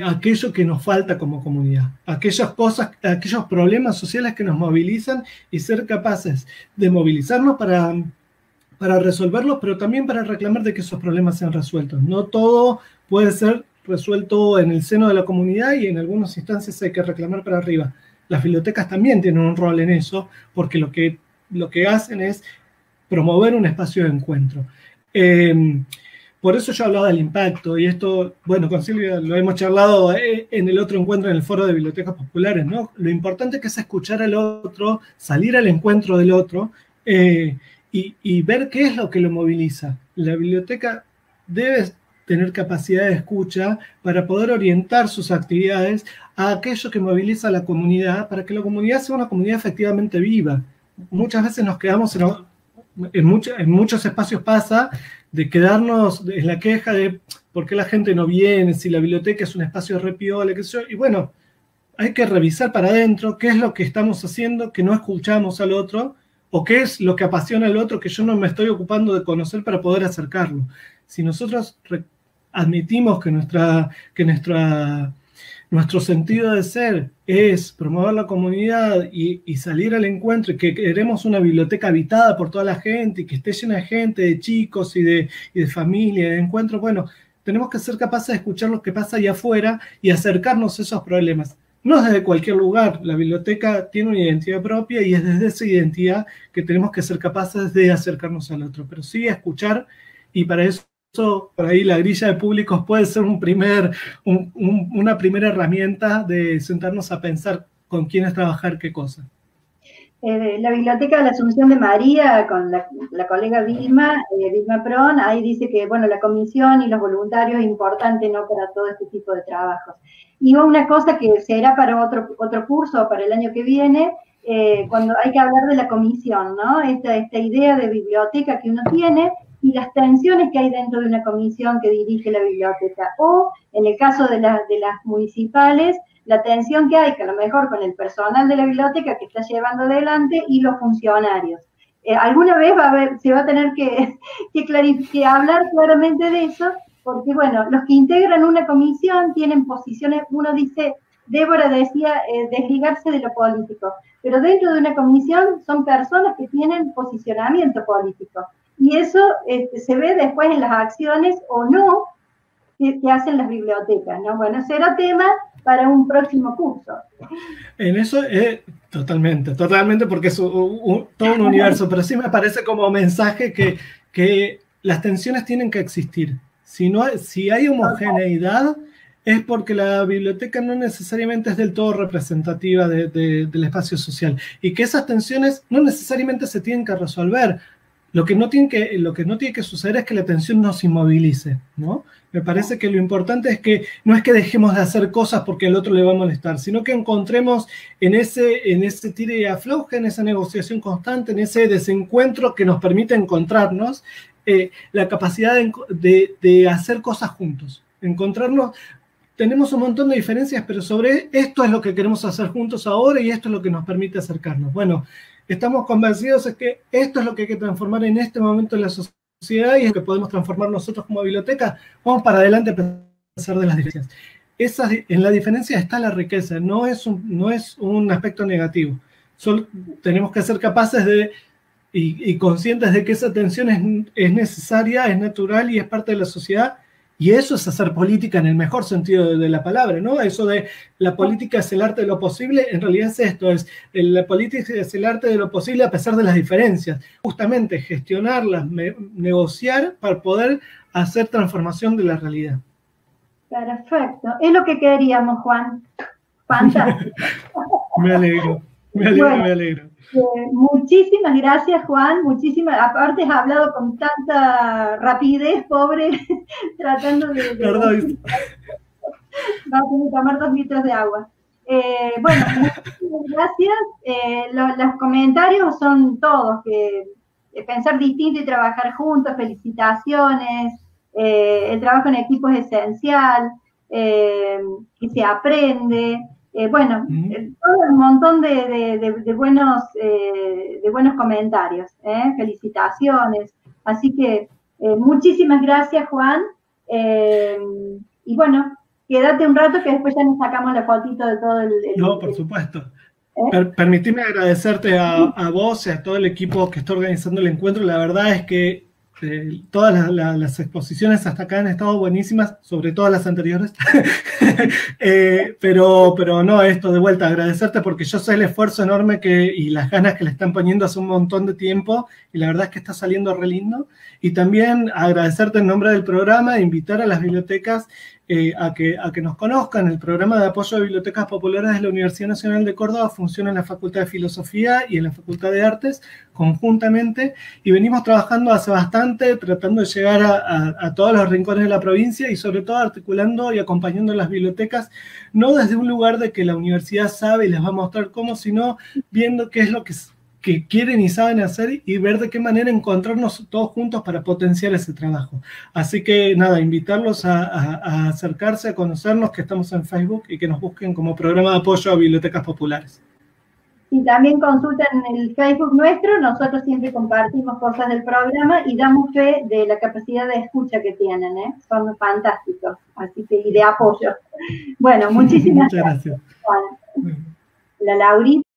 aquello que nos falta como comunidad, aquellos problemas sociales que nos movilizan, y ser capaces de movilizarnos para resolverlos, pero también para reclamar de que esos problemas sean resueltos. No todo puede ser resuelto en el seno de la comunidad, y en algunas instancias hay que reclamar para arriba. Las bibliotecas también tienen un rol en eso, porque lo que hacen es promover un espacio de encuentro. Por eso yo hablaba del impacto, y esto, bueno, con Silvia lo hemos charlado en el otro encuentro en el Foro de Bibliotecas Populares, ¿no? Lo importante que es escuchar al otro, salir al encuentro del otro, y ver qué es lo que lo moviliza. La biblioteca debe tener capacidad de escucha para poder orientar sus actividades a aquello que moviliza a la comunidad, para que la comunidad sea una comunidad efectivamente viva. Muchas veces nos quedamos en muchos espacios pasa de quedarnos en la queja de por qué la gente no viene, si la biblioteca es un espacio re piola, qué sé yo, y bueno, hay que revisar para adentro qué es lo que estamos haciendo, que no escuchamos al otro, o qué es lo que apasiona al otro que yo no me estoy ocupando de conocer para poder acercarlo. Si nosotros admitimos que nuestro sentido de ser es promover la comunidad y salir al encuentro, y que queremos una biblioteca habitada por toda la gente y que esté llena de gente, de chicos y de familia, de encuentro, bueno, tenemos que ser capaces de escuchar lo que pasa allá afuera y acercarnos a esos problemas. No es desde cualquier lugar, la biblioteca tiene una identidad propia y es desde esa identidad que tenemos que ser capaces de acercarnos al otro, pero sí escuchar, y para eso por ahí la grilla de públicos puede ser una primera herramienta de sentarnos a pensar con quiénes trabajar qué cosa. La Biblioteca de la Asunción de María, con la colega Vilma Pron, ahí dice que, bueno, la comisión y los voluntarios es importante, ¿no?, para todo este tipo de trabajos. Y una cosa que será para otro curso, para el año que viene, cuando hay que hablar de la comisión, ¿no?, esta idea de biblioteca que uno tiene y las tensiones que hay dentro de una comisión que dirige la biblioteca, o en el caso de las municipales, la tensión que hay, que a lo mejor con el personal de la biblioteca que está llevando adelante y los funcionarios. Alguna vez se va a tener que hablar claramente de eso, porque, bueno, los que integran una comisión tienen posiciones, uno dice, Débora decía, desligarse de lo político, pero dentro de una comisión son personas que tienen posicionamiento político, y eso se ve después en las acciones o no que hacen las bibliotecas, ¿no? Bueno, será tema para un próximo curso. En eso, totalmente, porque es todo un universo, pero sí me parece como mensaje que las tensiones tienen que existir. Si hay homogeneidad, es porque la biblioteca no necesariamente es del todo representativa del espacio social, y que esas tensiones no necesariamente se tienen que resolver. Lo que no tiene que suceder es que la tensión nos inmovilice, ¿no? Me parece que lo importante es que no es que dejemos de hacer cosas porque al otro le va a molestar, sino que encontremos en ese tire y afloje, en esa negociación constante, en ese desencuentro que nos permite encontrarnos, la capacidad de hacer cosas juntos, encontrarnos. Tenemos un montón de diferencias, pero sobre esto es lo que queremos hacer juntos ahora y esto es lo que nos permite acercarnos. Bueno, estamos convencidos de que esto es lo que hay que transformar en este momento en la sociedad y es lo que podemos transformar nosotros como biblioteca. Vamos para adelante a pesar de las diferencias. En la diferencia está la riqueza, no es un aspecto negativo. Solo tenemos que ser capaces y conscientes de que esa tensión es necesaria, es natural y es parte de la sociedad. Y eso es hacer política en el mejor sentido de la palabra, ¿no? Eso de la política es el arte de lo posible, en realidad es esto, la política es el arte de lo posible a pesar de las diferencias. Justamente gestionarlas, negociar para poder hacer transformación de la realidad. Perfecto, es lo que queríamos, Juan. Fantástico. Me alegro. Muchísimas gracias, Juan, aparte has hablado con tanta rapidez, pobre, tratando de... Perdón. Vamos a tener que tomar 2 litros de agua. Bueno, muchísimas gracias. Los comentarios son todos, que pensar distinto y trabajar juntos, felicitaciones, el trabajo en equipo es esencial, que se aprende. Bueno, todo un montón de buenos comentarios, felicitaciones. Así que muchísimas gracias, Juan. Y bueno, quédate un rato que después ya nos sacamos la fotito de todo el... No, por supuesto. Permitime agradecerte a vos y a todo el equipo que está organizando el encuentro. La verdad es que todas las exposiciones hasta acá han estado buenísimas, sobre todo las anteriores. Pero no, esto de vuelta, agradecerte porque yo sé el esfuerzo enorme y las ganas que le están poniendo hace un montón de tiempo, y la verdad es que está saliendo re lindo. Y también agradecerte en nombre del programa, invitar a las bibliotecas a que nos conozcan. El programa de apoyo a bibliotecas populares de la Universidad Nacional de Córdoba funciona en la Facultad de Filosofía y en la Facultad de Artes conjuntamente, y venimos trabajando hace bastante, tratando de llegar a todos los rincones de la provincia y sobre todo articulando y acompañando a las bibliotecas, no desde un lugar de que la universidad sabe y les va a mostrar cómo, sino viendo qué es lo que quieren y saben hacer y ver de qué manera encontrarnos todos juntos para potenciar ese trabajo. Así que nada, invitarlos a acercarse, a conocernos, que estamos en Facebook y que nos busquen como programa de apoyo a bibliotecas populares. Y también consultan en el Facebook nuestro, nosotros siempre compartimos cosas del programa y damos fe de la capacidad de escucha que tienen, ¿eh? Son fantásticos, así que, y de apoyo. Bueno, muchísimas gracias. Bueno, la Laurita.